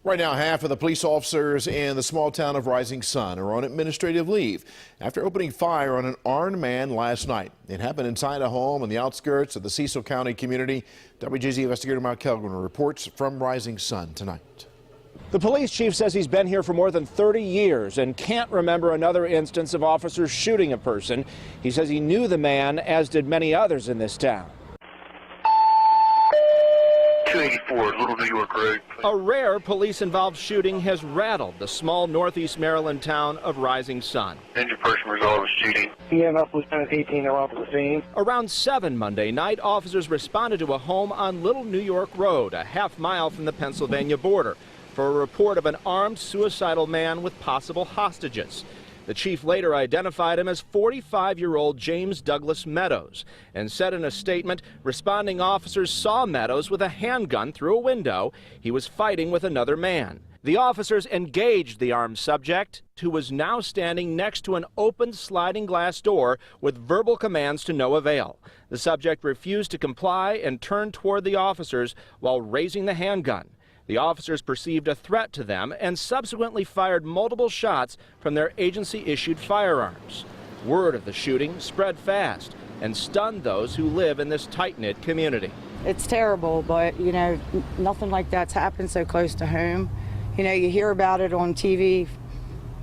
Right now, half of the police officers in the small town of Rising Sun are on administrative leave after opening fire on an armed man last night. It happened inside a home on the outskirts of the Cecil County community. WJZ investigator Mike Kelgren reports from Rising Sun tonight. The police chief says he's been here for more than 30 years and can't remember another instance of officers shooting a person. He says he knew the man, as did many others in this town. 284 Little New York Road. A rare police-involved shooting has rattled the small northeast Maryland town of Rising Sun. Injured person resolved shooting. EMS Lieutenant 18 arrived at the scene. Around 7 Monday night, officers responded to a home on Little New York Road, a half-mile from the Pennsylvania border, for a report of an armed suicidal man with possible hostages. The chief later identified him as 45-year-old James Douglas Meadows and said in a statement responding officers saw Meadows with a handgun through a window. He was fighting with another man. The officers engaged the armed subject, who was now standing next to an open sliding glass door with verbal commands to no avail. The subject refused to comply and turned toward the officers while raising the handgun. The officers perceived a threat to them and subsequently fired multiple shots from their agency-issued firearms. Word of the shooting spread fast and stunned those who live in this tight-knit community. It's terrible, but, you know, nothing like that's happened so close to home. You know, you hear about it on TV,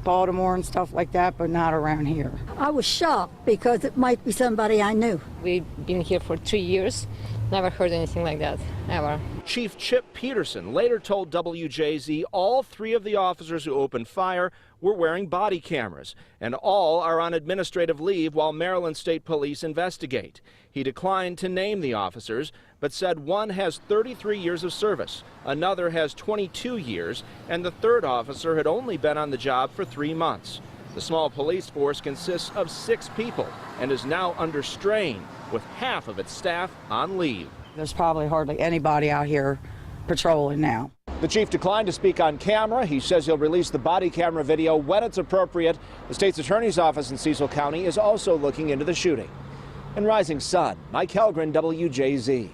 Baltimore and stuff like that, but not around here. I was shocked because it might be somebody I knew. We've been here for 3 years. Never heard anything like that, ever. Chief Chip Peterson later told WJZ all 3 of the officers who opened fire were wearing body cameras, and all are on administrative leave while Maryland State Police investigate. He declined to name the officers, but said one has 33 years of service, another has 22 years, and the 3rd officer had only been on the job for 3 months. The small police force consists of 6 people and is now under strain, with half of its staff on leave. There's probably hardly anybody out here patrolling now. The chief declined to speak on camera. He says he'll release the body camera video when it's appropriate. The state's attorney's office in Cecil County is also looking into the shooting. In Rising Sun, Mike Kelgren, WJZ.